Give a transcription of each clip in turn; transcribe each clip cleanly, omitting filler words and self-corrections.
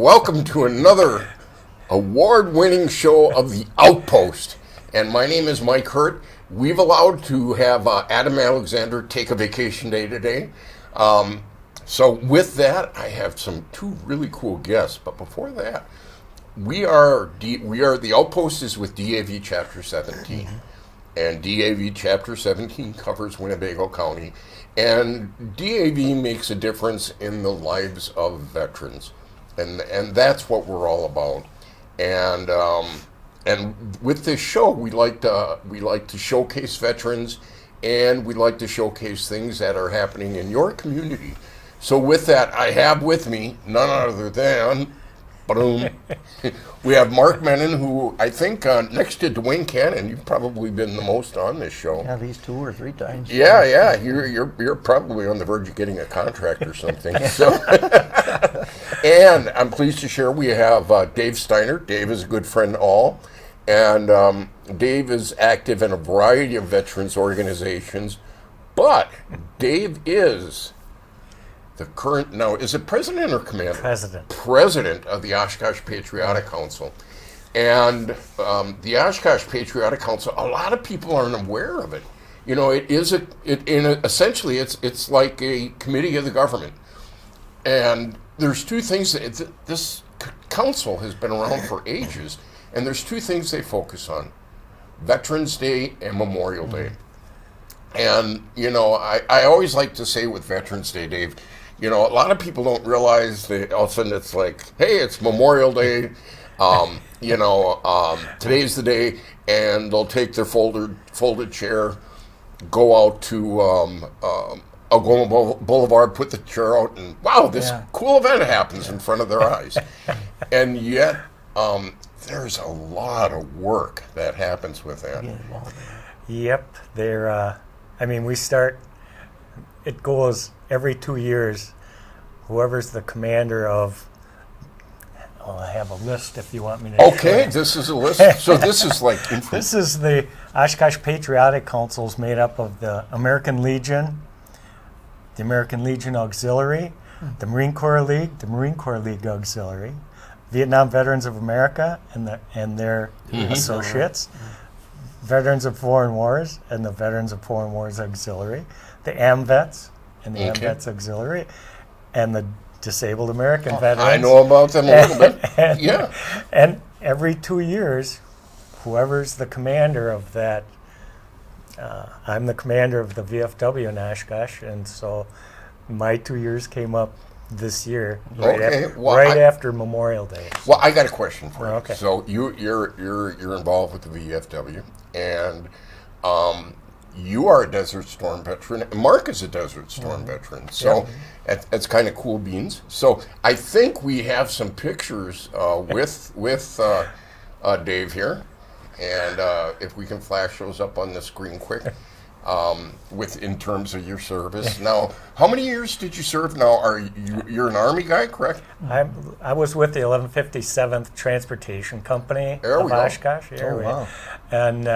welcome to another award-winning show of the Outpost. And my name is Mike Hurt. We've allowed to have Adam Alexander take a vacation day today. So with that, I have two really cool guests. But before that, we are the Outpost is with DAV Chapter 17. Mm-hmm. And DAV Chapter 17 covers Winnebago County. And DAV makes a difference in the lives of veterans. And that's what we're all about. And with this show, we like to showcase veterans, and we like to showcase things that are happening in your community. So with that, I have with me none other than we have Mark Mennen, who I think next to Dwayne Cannon, you've probably been the most on this show. Yeah, these 2 or 3 times. Yeah, you're probably on the verge of getting a contract or something. So, and I'm pleased to share we have Dave Steinert. Dave is a good friend all, and Dave is active in a variety of veterans organizations. But Dave is the current, now, is it president or commander? President of the Oshkosh Patriotic Council. And the Oshkosh Patriotic Council, a lot of people aren't aware of it. You know, essentially it's like a committee of the government. And there's 2 things, this council has been around for ages, and there's 2 things they focus on: Veterans Day and Memorial Day. And, you know, I always like to say with Veterans Day, Dave, you know, a lot of people don't realize that all of a sudden it's like, hey, it's Memorial Day, today's the day, and they'll take their folded chair, go out to Algoma Boulevard, put the chair out, and wow, this cool event happens in front of their eyes. And yet, there's a lot of work that happens with that. Yep, it goes every 2 years. Whoever's the commander of, I have a list if you want me to. Okay, this is a list. So this is like this is the Oshkosh Patriotic Council, made up of the American Legion, the American Legion Auxiliary, the Marine Corps League, the Marine Corps League Auxiliary, Vietnam Veterans of America and their associates, Veterans of Foreign Wars and the Veterans of Foreign Wars Auxiliary, the AMVETS and the AMVETS Auxiliary, and the Disabled American Veterans. I know about them a little bit. Yeah. And every 2 years, whoever's the commander of that, I'm the commander of the VFW in Oshkosh, and so my 2 years came up this year, after Memorial Day. Well, I got a question for you. Okay. So you're involved with the VFW, and you are a Desert Storm veteran, and Mark is a Desert Storm veteran. So that's kind of cool beans. So I think we have some pictures with Dave here, and if we can flash those up on the screen quick. In terms of your service. Now, how many years did you serve? Now, you're an Army guy, correct? I was with the 1157th Transportation Company of Oshkosh. Wow. And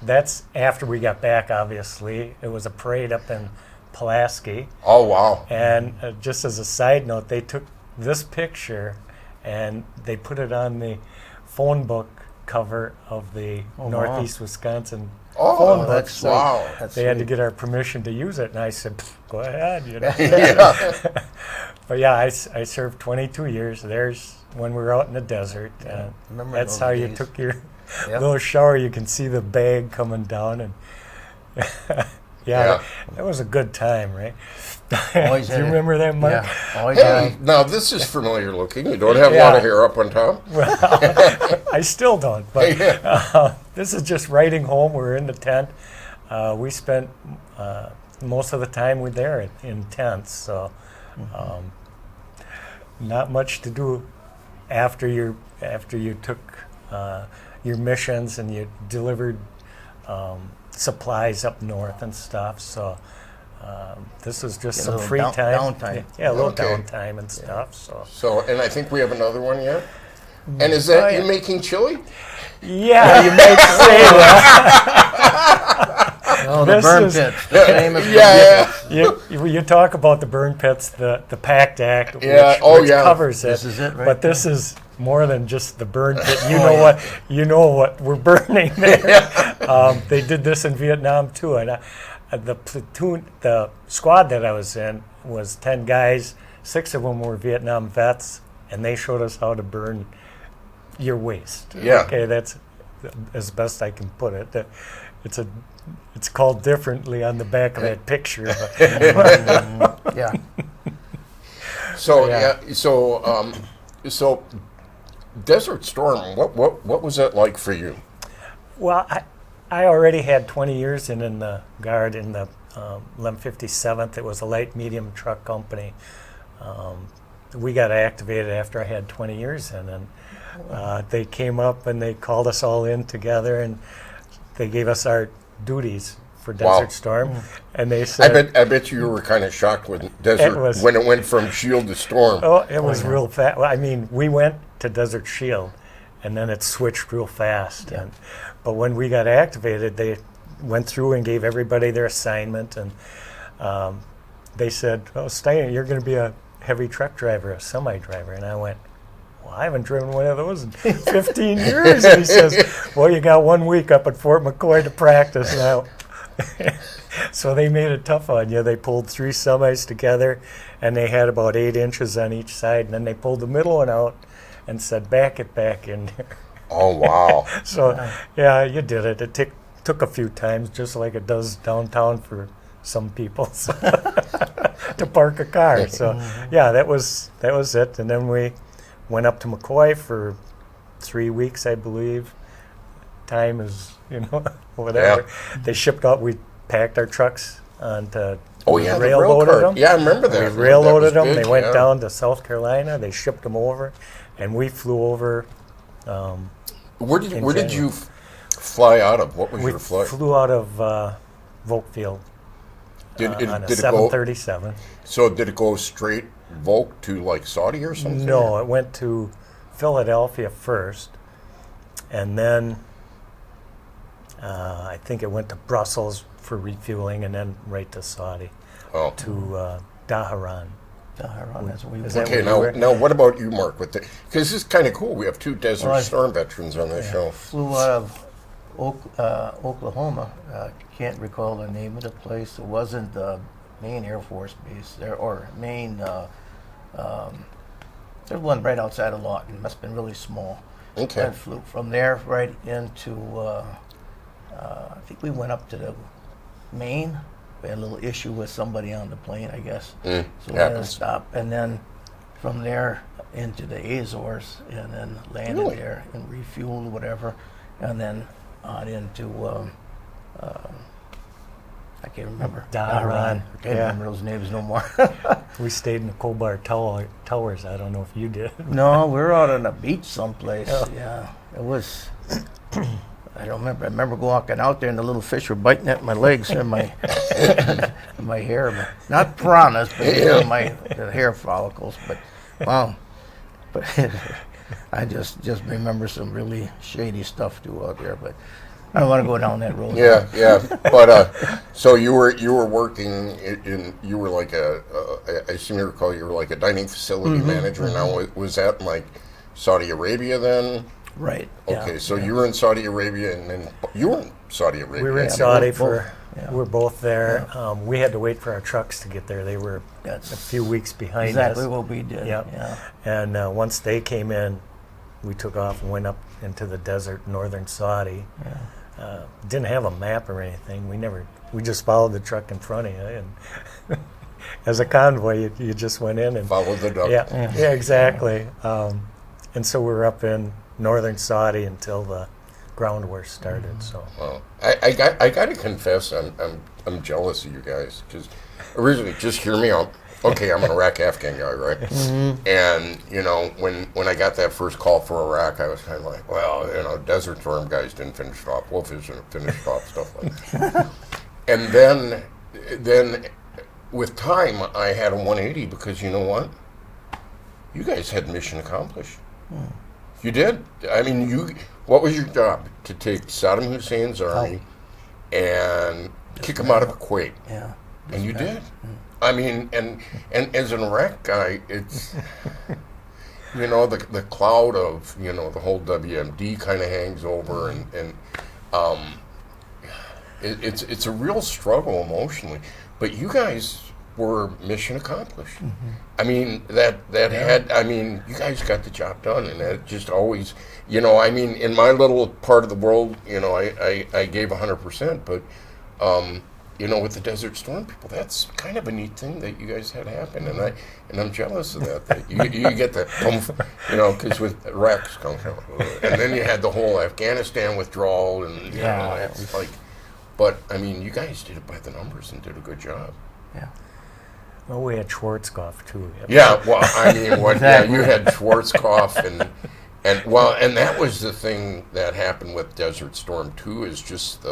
that's after we got back, obviously. It was a parade up in Pulaski. Oh, wow. And just as a side note, they took this picture and they put it on the phone book cover of the Northeast Wisconsin phone book. So they had to get our permission to use it, and I said, go ahead. You know? But yeah, I served 22 years. There's when we were out in the desert. That's how you took your little shower. You can see the bag coming down, and that was a good time, right? Do you remember that, Mark? Yeah. Hey, now this is familiar looking. You don't have a lot of hair up on top. Well, I still don't, but this is just riding home. We're in the tent. We spent most of the time we're there in tents, so not much to do after you took your missions and you delivered supplies up north and stuff. So this was just some free time. Downtime. Yeah, a little downtime and stuff. So, and I think we have another one here. And is that you making chili? Yeah, you might say that. Oh, the This burn is- pits. The famous You talk about the burn pits, the PACT Act, which, Yeah, which covers it. This is it right But this is more than just the burn pit. You know what we're burning there. They did this in Vietnam too, and the squad that I was in was 10 guys. 6 of them were Vietnam vets, and they showed us how to burn your waste. Yeah. Okay, that's as best I can put it. It's called differently on the back of that picture. But Yeah. So Yeah. so Desert Storm. What was that like for you? Well, I already had 20 years in the Guard in the 1157th. It was a light medium truck company. We got activated after I had 20 years in, and they came up and they called us all in together, and they gave us our duties for Desert Storm, and they said, I bet you were kind of shocked when Desert when it went from Shield to Storm. "Oh, it was real fast." Well, I mean, we went to Desert Shield, and then it switched real fast. Yeah. But when we got activated, they went through and gave everybody their assignment, and they said, "Oh, Steinert, you're going to be a heavy truck driver, a semi driver," and I went, "Well, I haven't driven one of those in 15 years." And he says, "Well, you got 1 week up at Fort McCoy to practice now." So they made it tough on you. They pulled 3 semis together, and they had about 8 inches on each side, and then they pulled the middle one out and said, "Back it back in there." Oh wow! So yeah, you did it. It took a few times, just like it does downtown for some people, so to park a car. So yeah, that was it. And then we went up to McCoy for 3 weeks, I believe. Time is, whatever. Yeah. They shipped out. We packed our trucks onto. Oh yeah, the rail rail loaded car. them. Yeah, I remember that. We rail That was loaded them. big, They went yeah. down to South Carolina. They shipped them over, and we flew over. Where in did you fly out of? What was We your flight? flew out of Volkfield Did on a it go? 737. So did it go straight Volk to like Saudi or something? No, it went to Philadelphia first, and then I think it went to Brussels for refueling, and then right to Saudi, Oh. to Daharan. That's what we Is were. that Okay, where you now what about you, Mark? Because this is kind of cool. We have 2 Desert Well, I- Storm veterans on this show. Flew out of Oklahoma. Can't recall the name of the place. It wasn't the Maine Air Force Base there, or Maine. There's one right outside of Lawton. It must have been really small. Okay. I flew from there right into. I think we went up to the Maine. We had a little issue with somebody on the plane, I guess. So we had to happens. stop, and then from there into the Azores, and then landed Really? there and refueled, whatever, and then on into I can't remember. Daharan. I can't Yeah. remember those names no more. We stayed in the Kobar Towers. I don't know if you did. No, we were out on a beach someplace. Oh. Yeah, it was. I don't remember. I remember walking out there and the little fish were biting at my legs and my my hair. But not piranhas, but the hair follicles. But wow. But I just remember some really shady stuff too out there. But I don't want to go down that road. Yeah. But so you were working you were like I seem to recall you were like a dining facility manager. Now was that in like Saudi Arabia then? Right. Okay, yeah, so yeah. you were in Saudi Arabia, and then you were in Saudi Arabia. We were in Yeah, Saudi both, for. yeah. We're both there. We had to wait for our trucks to get there. They were That's a few weeks behind exactly us. what we did. Yep. Yeah. And once they came in, we took off and went up into the desert, northern Saudi. Yeah. Didn't have a map or anything. We just followed the truck in front of you, and as a convoy, you just went in and Follow the duck. yeah, exactly. And so we were up in northern Saudi until the ground war started. So Well, I got to confess, I'm jealous of you guys because originally, just hear me out. Okay, I'm an Iraq Afghan guy, right? And when I got that first call for Iraq, I was kind of like, well, Desert Storm guys didn't finish it off. Wolf isn't finished off, stuff like that. And then with time, I had a 180 because you know what? You guys had mission accomplished. You did. I mean, what was your job? To take Saddam Hussein's army and kick them out of Kuwait. Yeah. And you did. I mean, and as an Iraq guy, it's, the cloud of, the whole WMD kind of hangs over, and it's a real struggle emotionally. But you guys were mission accomplished. I mean, you guys got the job done, and that just always, in my little part of the world, I gave 100%, but, with the Desert Storm people, that's kind of a neat thing that you guys had happen, and I'm jealous of that you get that, because with Iraq, and then you had the whole Afghanistan withdrawal, and it's like, but I mean, you guys did it by the numbers and did a good job. Yeah. Well, we had Schwarzkopf too. Yeah, well, I mean, you had Schwarzkopf, and that was the thing that happened with Desert Storm too, is just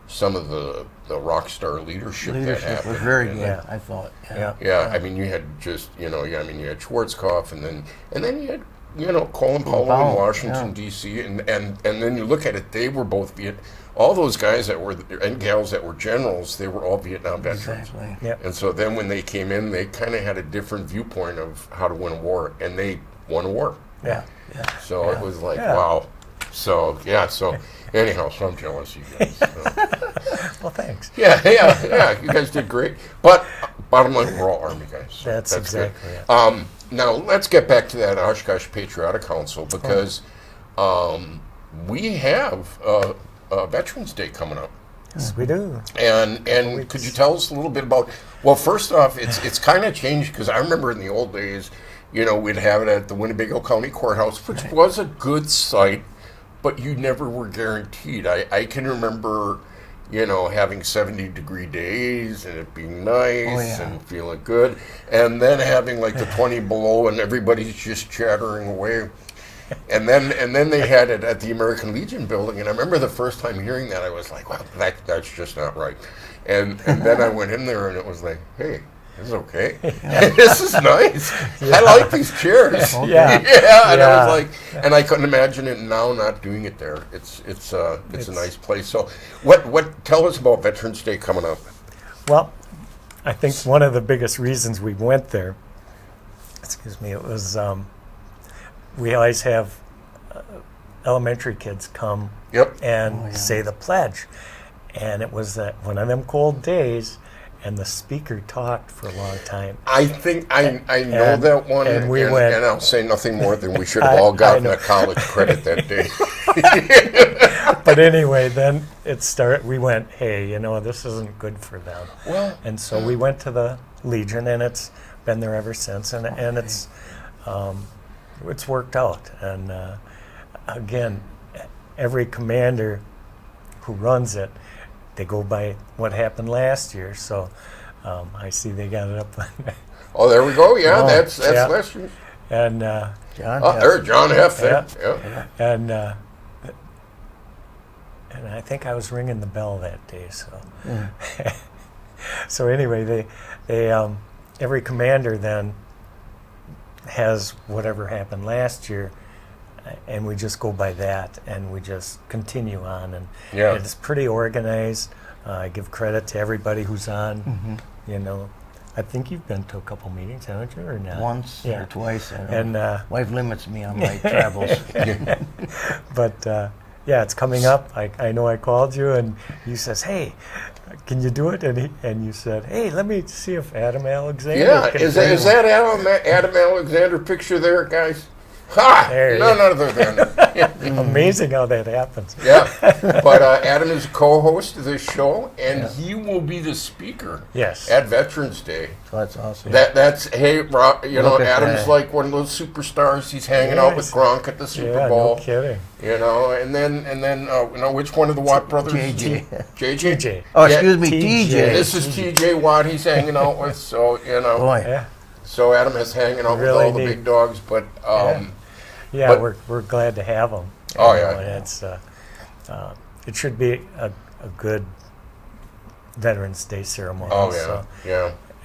some of the rock star leadership that happened. Was very good, I thought. Yeah. I mean, you had just, you had Schwarzkopf, and then you had, Colin Powell in Washington, D.C., and then you look at it, they were both all those guys and gals that were generals, they were all Vietnam veterans. Exactly. Yep. And so then when they came in, they kind of had a different viewpoint of how to win a war, and they won a war. Yeah. So it was like, wow. So, anyhow, so I'm jealous of you guys. Well, thanks. Yeah, you guys did great. But bottom line, we're all Army guys. That's exactly good. it. Now, let's get back to that Oshkosh Patriotic Council, because we have Veterans Day coming up. Yes, we do. And could you tell us a little bit about, well, first off, it's kind of changed, because I remember in the old days, we'd have it at the Winnebago County Courthouse, which was a good site, but you never were guaranteed. I can remember, having 70-degree days and it being nice and feeling good, and then having like the 20 below and everybody's just chattering away. And then they had it at the American Legion building, and I remember the first time hearing that, I was like, wow, that's just not right. And then I went in there, and it was like, hey, this is okay. This is nice. I like these chairs. And I was like, and I couldn't imagine it now not doing it there. It's a nice place. So what tell us about Veterans Day coming up? Well, I think one of the biggest reasons we went there, it was we always have elementary kids come and say the pledge. And it was one of them cold days, and the speaker talked for a long time. I think I know that one, and we went, and I'll say nothing more than we should have all gotten a college credit that day. But anyway, then it started. We went, hey, this isn't good for them. Well, and so we went to the Legion, and it's been there ever since, and it's worked out. And again, every commander who runs it, they go by what happened last year. So I see they got it up. Oh, there we go. Yeah, that's last year. And John F. Yeah. And I think I was ringing the bell that day. So so anyway, they every commander then has whatever happened last year, and we just go by that, and we just continue on, and it's pretty organized. I give credit to everybody who's on. I think you've been to a couple meetings, haven't you, or not? Once or twice. And wife limits me on my travels. But it's coming up. I know I called you, and you says, "Hey, can you do it?" And you said, "Hey, let me see if Adam Alexander." Yeah, is that Adam Alexander picture there, guys? Ha! None other than amazing how that happens. Yeah, but Adam is a co-host of this show, and he will be the speaker. At Veterans Day. So that's awesome. That's Rob, Adam's like one of those superstars. He's hanging out with Gronk at the Super Bowl. No kidding. And then which one of the Watt brothers? JJ. Oh, excuse me, TJ. This is TJ Watt. He's hanging out with. So Boy. Yeah. So Adam is hanging out with all the big dogs, but. But we're glad to have them. And it's it should be a good Veterans Day ceremony. Oh so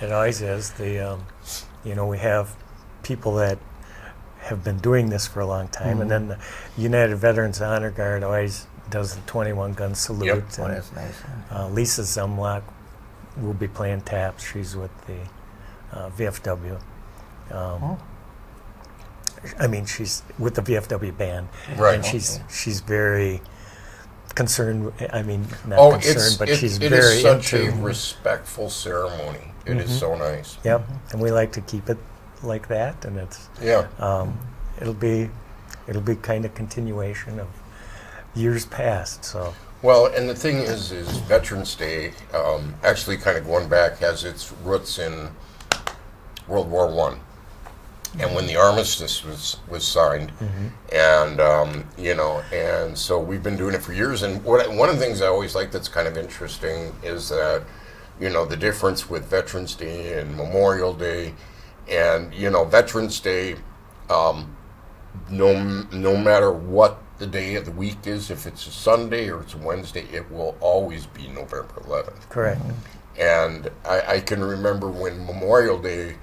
it always is. We have people that have been doing this for a long time, and then the United Veterans Honor Guard always does the 21 gun salute. Yep. Oh, And, that's nice. Lisa Zemlock will be playing taps. She's with the VFW. I mean, she's with the VFW band, Right. and she's very concerned. I mean, not concerned, but she's it very is such into. a respectful ceremony. It is so nice. Yep, and we like to keep it like that, and it's Yeah. it'll be kind of continuation of years past. So Well, and the thing is Veterans Day, actually kind of going back, has its roots in World War One, and when the armistice was signed, and and so we've been doing it for years. And one of the things I always like that's kind of interesting is that the difference with Veterans Day and Memorial Day, and Veterans Day, no matter what the day of the week is, if it's a Sunday or it's a Wednesday, it will always be November 11th. correct. And I can remember when Memorial Day,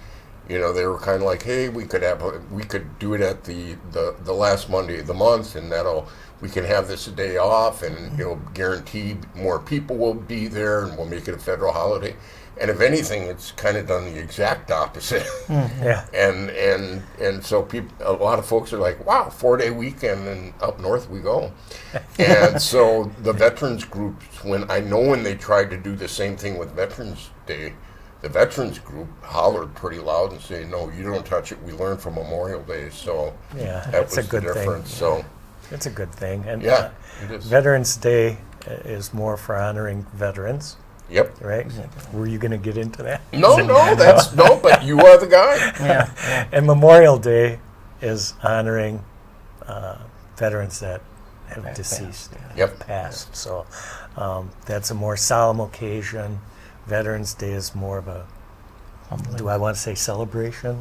they were kind of like, hey, we could do it at the last Monday of the month, and we can have this a day off, and it'll guarantee more people will be there, and we'll make it a federal holiday. And if anything, it's kind of done the exact opposite. Yeah. And so a lot of folks are like, wow, 4-day weekend, and up north we go. And so the veterans groups, when they tried to do the same thing with Veterans Day, the veterans group hollered pretty loud and say, no, you don't touch it. We learned from Memorial Day. So Yeah, that it's was a good the difference. thing. So It's a good thing. And yeah, it is. Veterans Day is more for honoring veterans, Yep. right? Were you going to get into that? No, but you are the guy. Yeah. And Memorial Day is honoring veterans that have deceased, Yep. passed. So that's a more solemn occasion. Veterans Day is more of a, do I want to say celebration?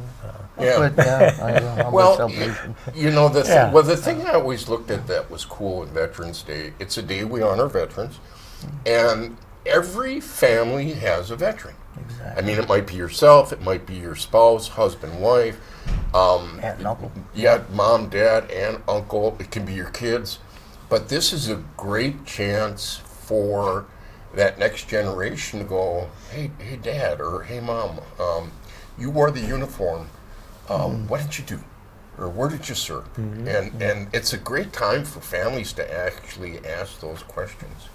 Yeah. But, yeah, Well, celebration. the thing I always looked at that was cool with Veterans Day, it's a day we honor veterans, and every family has a veteran. Exactly. I mean, it might be yourself, it might be your spouse, husband, wife, Aunt and uncle. yeah, mom, dad, aunt, uncle, it can be your kids, but this is a great chance for that next generation to go, hey dad, or hey mom, you wore the uniform, what did you do? Or where did you serve? And it's a great time for families to actually ask those questions.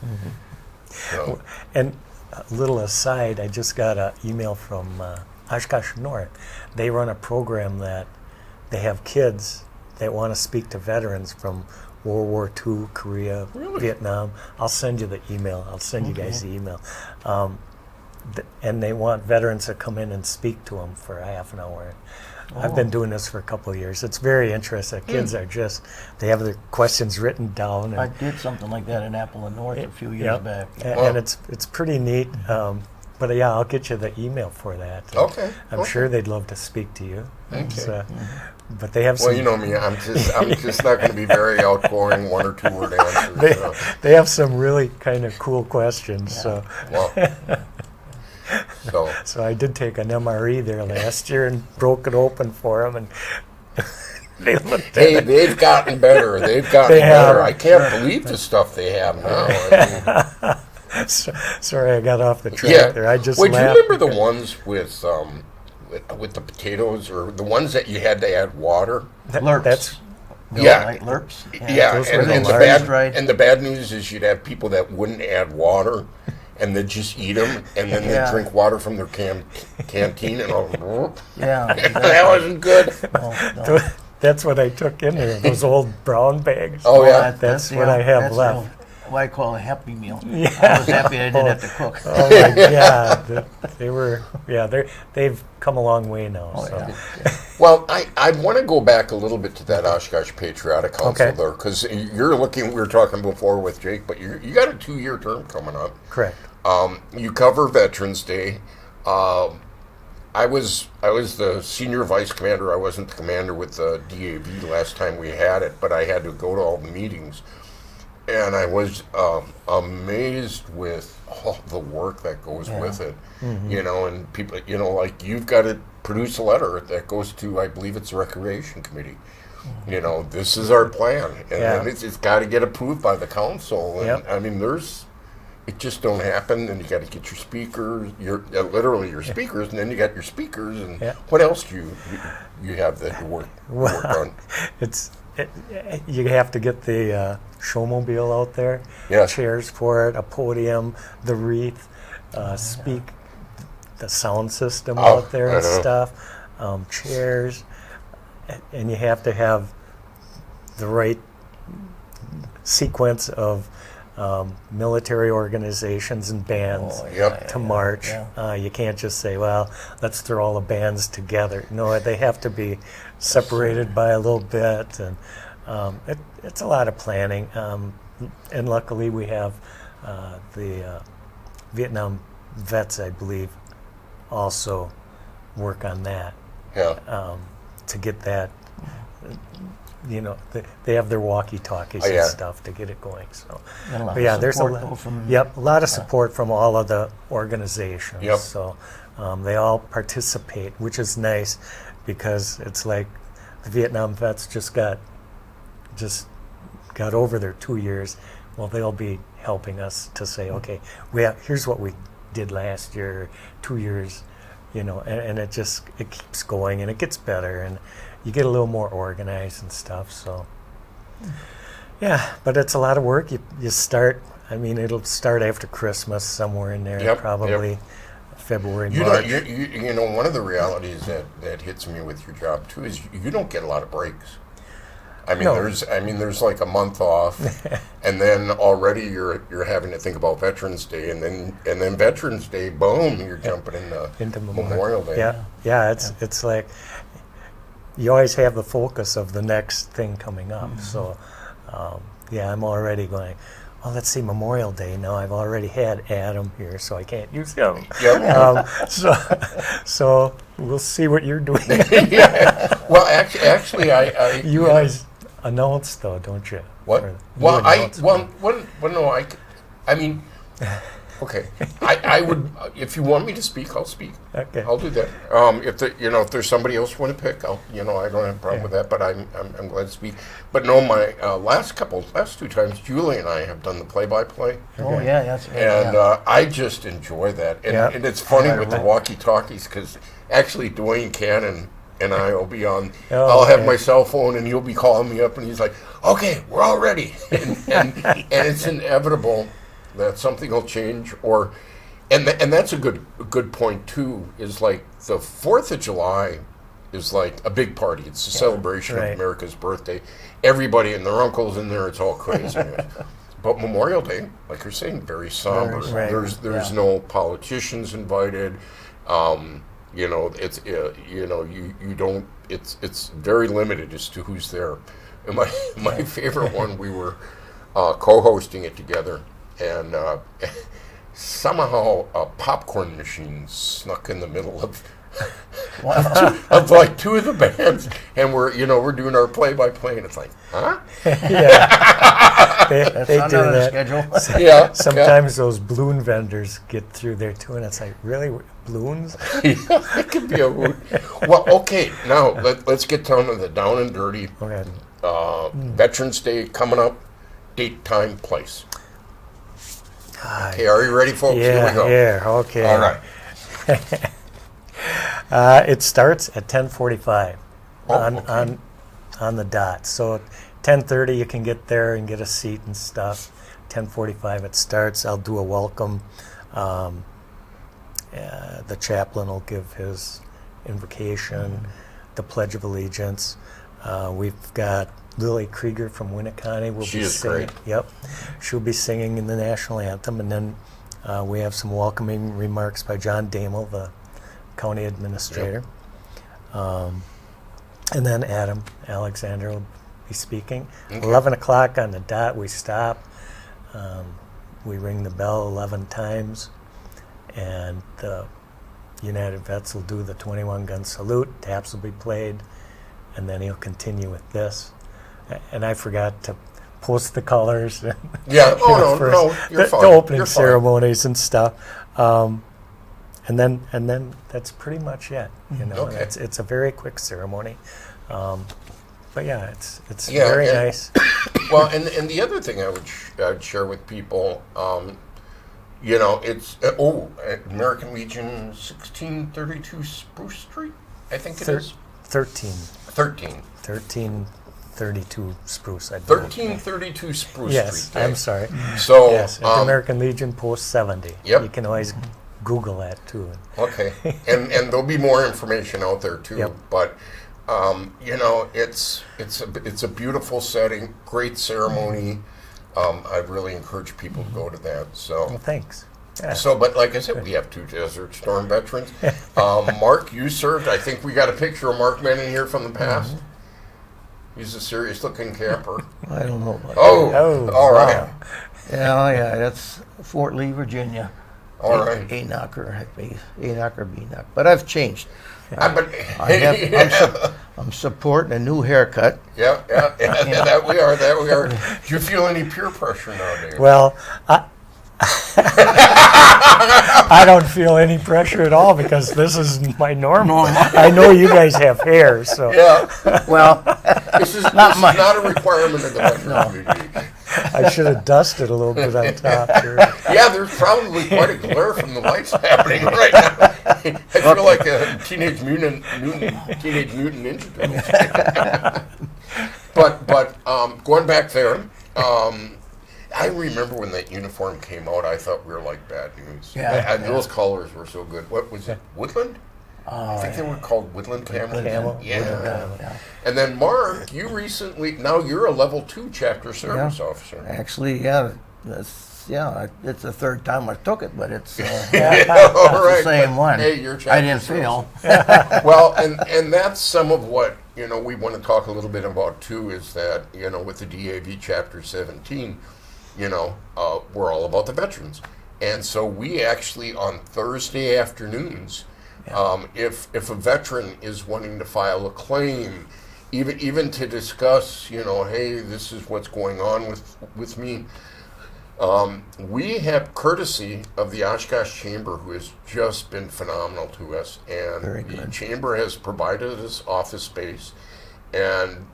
And a little aside, I just got an email from Oshkosh North. They run a program that they have kids that want to speak to veterans from World War II, Korea, Vietnam. I'll send you the email. I'll send you guys the email. And they want veterans to come in and speak to them for a half an hour. I've been doing this for a couple of years. It's very interesting. Kids are they have their questions written down. And I did something like that in Apple North a few years back. And it's pretty neat. But yeah, I'll get you the email for that. Okay. I'm sure they'd love to speak to you. Okay. But they have some. Well, you know me. I'm just not going to be very outgoing, 1 or 2 word answers. They have some really kind of cool questions. So. Well, So I did take an MRE there last year and broke it open for them, and they looked at it. they've gotten better. They've gotten better. I can't believe the stuff they have now. I mean, Sorry, I got off the track there. I just Wait, do you laughed. remember the ones with the potatoes, or the ones that you had to add water? Lurks. That's Like lurks. Yeah, those were and the the bad news is you'd have people that wouldn't add water, and they'd just eat them, and then they'd drink water from their canteen, and all. Yeah. Exactly. That wasn't good. No. That's what I took in there. Those old brown bags. Oh yeah. That's what I have that's left. What I call a happy meal. I was happy I didn't have to cook. Oh my God, they were. Yeah, they've come a long way now. Oh, so. yeah. Well, I want to go back a little bit to that Oshkosh Patriotic Council Okay. there, because you're looking. We were talking before with Jake, but you got a 2-year term coming up. Correct. You cover Veterans Day. I was the senior vice commander. I wasn't the commander with the DAV last time we had it, but I had to go to all the meetings, and I was amazed with all the work that goes with it. And people, like you've got to produce a letter that goes to, I believe it's the Recreation Committee, you know, this is our plan, and Yeah. then it's got to get approved by the council. And Yep. I mean, it just don't happen. And you got to get your speakers, literally your speakers, and then you got your speakers, and Yeah. what else do you have that you work on? You have to get the showmobile out there, Yes. chairs for it, a podium, the wreath, speak, the sound system out there I and know. stuff, chairs, and you have to have the right sequence of military organizations and bands Yep. to march. Yeah. You can't just say, well, let's throw all the bands together. No, they have to be separated by a little bit, and it's a lot of planning. And luckily we have the Vietnam vets, I believe, also work on that Yeah. to get that. You know, they have their walkie-talkies Oh, yeah. and stuff to get it going. So, And a lot but yeah, of there's a support, lot. though, from A lot of support from all of the organizations. Yep. So they all participate, which is nice because it's like the Vietnam vets just got over their 2 years. Well, they'll be helping us to say, okay, here's what we did last year, 2 years, you know, and it keeps going and it gets better and you get a little more organized and stuff. So yeah, but it's a lot of work. You start. I mean, it'll start after Christmas, somewhere in there, Yep, probably February, You know, March. you know, one of the realities that hits me with your job too is you don't get a lot of breaks. I mean, No. there's like a month off, and then already you're having to think about Veterans Day, and then Veterans Day, boom, you're jumping into Memorial Day. Yeah. It's like you always have the focus of the next thing coming up. Mm-hmm. So yeah, I'm already going. Oh, let's see, Memorial Day. No, I've already had Adam here, so I can't use him. Yep. So we'll see what you're doing. Yeah. Well, actually, I You always announce, though, don't you? What? Or you Well, announce. no, I mean, okay. I would, if you want me to speak, I'll speak. Okay. I'll do that. If there's somebody else you want to pick, I don't have a problem with that. But I'm glad to speak. But no, my last 2 times, Julie and I have done the play-by-play, Oh yeah, that's and I just enjoy that. And, Yeah. and it's funny Yeah, with the right. walkie-talkies because actually Dwayne Cannon and I will be on. Oh, I'll have okay. my cell phone, and you'll be calling me up, and he's like, "Okay, we're all ready," and it's inevitable that something will change, and that's a good point too. Is like the 4th of July is like a big party. It's a celebration right. of America's birthday. Everybody and their uncles in there. It's all crazy. But Memorial Day, like you're saying, very somber. Right. There's no politicians invited. It's you don't. It's very limited as to who's there. And my favorite one, we were co-hosting it together, and somehow a popcorn machine snuck in the middle of of like 2 of the bands, and we're doing our play-by-play, and it's like, huh? Yeah. That's they not do on the that. schedule. Yeah. Sometimes those balloon vendors get through there too, and it's like, really, balloons? Yeah, it could be a hoot. Well, okay, now let's get down to the down and dirty. Okay. Veterans Day coming up. Date, time, place. Okay, are you ready, folks? Here we go. Okay. All right. It starts at 10:45 okay. on the dot. So 10:30 you can get there and get a seat and stuff. 10:45 it starts. I'll do a welcome. The chaplain will give his invocation, the Pledge of Allegiance. We've got Lily Krieger from Winneconne will She be is singing. great. Yep, she'll be singing in the national anthem, and then we have some welcoming remarks by John Damel, the county administrator. And then Adam Alexander will be speaking. Okay. 11 o'clock on the dot, we stop. We ring the bell 11 times, and the United Vets will do the 21-gun salute. Taps will be played, and then he'll continue with this. And I forgot to post the colors. Yeah. Oh for no, you're the fine. opening You're fine. ceremonies and stuff. And then that's pretty much it. Okay. It's a very quick ceremony. But yeah, it's very nice. Well, and the other thing I'd share with people, it's American Legion 1632 Spruce Street, I think it is. 1332 Spruce, I believe. 1332 Spruce yes, Street. I'm sorry. So, yes, at American Legion Post 70. Yep. You can always Google that too. Okay, and there'll be more information out there too. Yep. But it's a beautiful setting, great ceremony. I really encourage people to go to that. So, well, thanks. Yeah. So, but like I said, we have 2 Desert Storm veterans. Mark, you served. I think we got a picture of Mark Mennen here from the past. He's a serious-looking camper. I don't know about Oh, all right. Wow. Yeah, that's Fort Lee, Virginia. All right. A-knocker, B-knock. But I've changed. I'm supporting a new haircut. Yeah, that we are. Do you feel any peer pressure nowadays? Well, I don't feel any pressure at all because this is my normal. I know you guys have hair, so. Yeah. Well, this is not a requirement of the veteran community. I should have dusted a little bit on top here. Yeah, there's probably quite a glare from the lights happening right now. I feel like a Teenage Mutant Ninja Turtles. But going back there, I remember when that uniform came out, I thought we were like bad news. Yeah. And those colors were so good. What was it? Woodland? I think they were called Woodland Camel. Yeah. And then Mark, you recently, now you're a level 2 chapter service officer. Actually, it's the third time I took it, but it's right. the same one. Hey, you're I didn't fail. Well, and that's some of what, we want to talk a little bit about too, is that, with the DAV chapter 17, we're all about the veterans. And so we actually, on Thursday afternoons, if a veteran is wanting to file a claim, even to discuss, hey, this is what's going on with me, we have courtesy of the Oshkosh Chamber, who has just been phenomenal to us, and the Chamber has provided us office space, and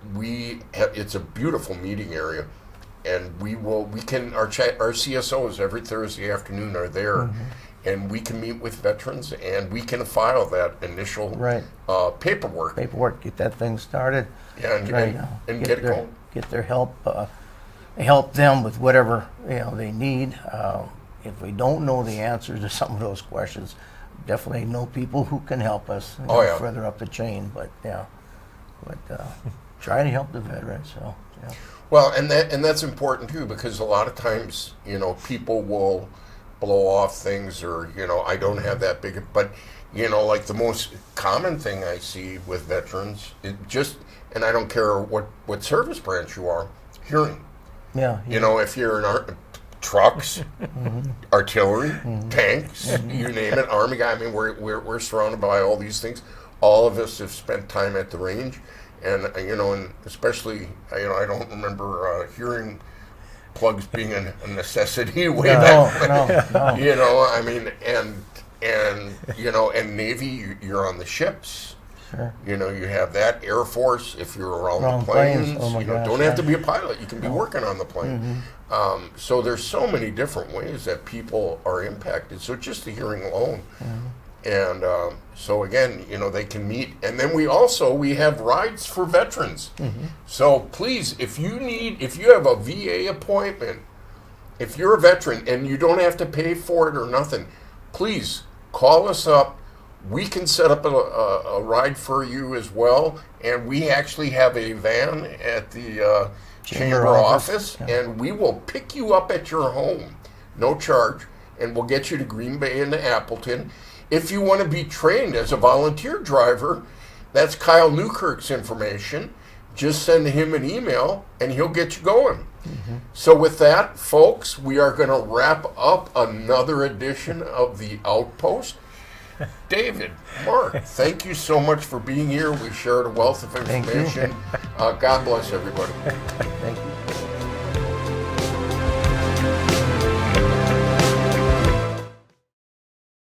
it's a beautiful meeting area, and our CSOs every Thursday afternoon are there. And we can meet with veterans, and we can file that initial paperwork. Get that thing started. Yeah, and get it going. Get their help. Help them with whatever they need. If we don't know the answers to some of those questions, definitely know people who can help us further up the chain. But try to help the veterans. So Well, and that's important too, because a lot of times people will blow off things, or I don't have that big, but like the most common thing I see with veterans, and I don't care what service branch you are, hearing. Yeah. If you're in trucks, artillery, tanks, you name it, Army guy. I mean, we're surrounded by all these things. All of us have spent time at the range, and and especially I don't remember hearing plugs being a necessity way back. No. I mean, and Navy, you're on the ships. Sure. You have that. Air Force, if you're around the planes, don't have to be a pilot. You can be working on the plane. So there's so many different ways that people are impacted. So just the hearing alone. And so again, they can meet. And then we have rides for veterans. So please, if you have a VA appointment, if you're a veteran and you don't have to pay for it or nothing, please call us up. We can set up a ride for you as well. And we actually have a van at the Chamber office, and we will pick you up at your home, no charge, and we'll get you to Green Bay and to Appleton. If you want to be trained as a volunteer driver, that's Kyle Newkirk's information. Just send him an email, and he'll get you going. So with that, folks, we are going to wrap up another edition of the Outpost. David, Mark, thank you so much for being here. We shared a wealth of information. God bless everybody. Thank you.